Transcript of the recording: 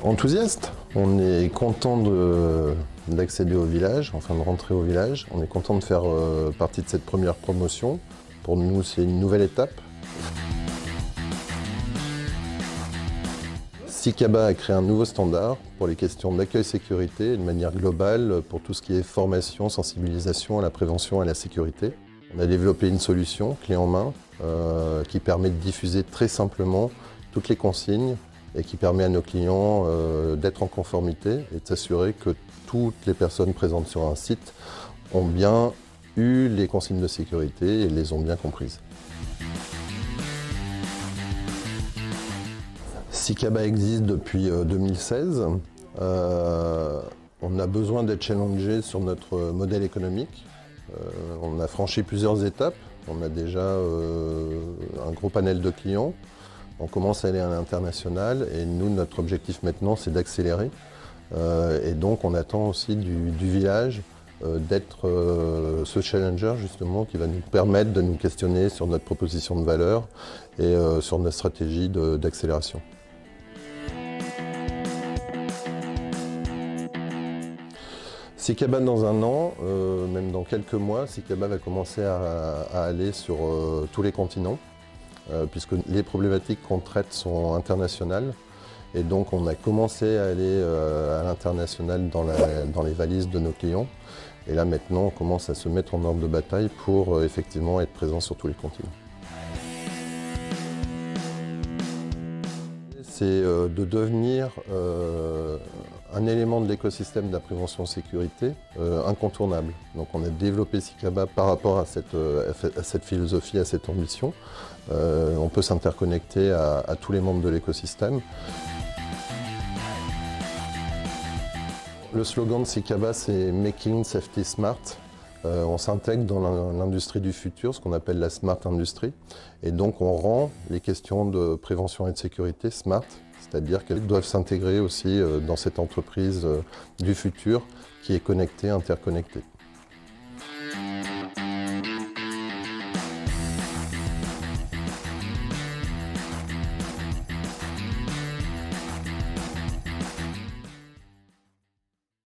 Enthousiaste, on est content d'accéder au village, enfin de rentrer au village. On est content de faire partie de cette première promotion. Pour nous, c'est une nouvelle étape. SICABA a créé un nouveau standard pour les questions d'accueil sécurité de manière globale pour tout ce qui est formation, sensibilisation à la prévention et à la sécurité. On a développé une solution clé en main qui permet de diffuser très simplement toutes les consignes et qui permet à nos clients d'être en conformité et de s'assurer que toutes les personnes présentes sur un site ont bien eu les consignes de sécurité et les ont bien comprises. SICABA existe depuis 2016. On a besoin d'être challengé sur notre modèle économique. On a franchi plusieurs étapes. On a déjà un gros panel de clients. On commence à aller à l'international et nous, notre objectif maintenant, c'est d'accélérer. Et donc, on attend aussi du village d'être ce challenger justement qui va nous permettre de nous questionner sur notre proposition de valeur et sur notre stratégie d'accélération. SICABA dans un an, même dans quelques mois, SICABA va commencer à aller sur tous les continents, puisque les problématiques qu'on traite sont internationales. Et donc on a commencé à aller à l'international dans les valises de nos clients. Et là maintenant, on commence à se mettre en ordre de bataille pour effectivement être présent sur tous les continents. C'est de devenir un élément de l'écosystème de la prévention sécurité incontournable. Donc on a développé SICABA par rapport à cette philosophie, à cette ambition. On peut s'interconnecter à tous les membres de l'écosystème. Le slogan de SICABA, c'est « Making Safety Smart ». On s'intègre dans l'industrie du futur, ce qu'on appelle la Smart Industry. Et donc on rend les questions de prévention et de sécurité smart, c'est-à-dire qu'elles doivent s'intégrer aussi dans cette entreprise du futur qui est connectée, interconnectée.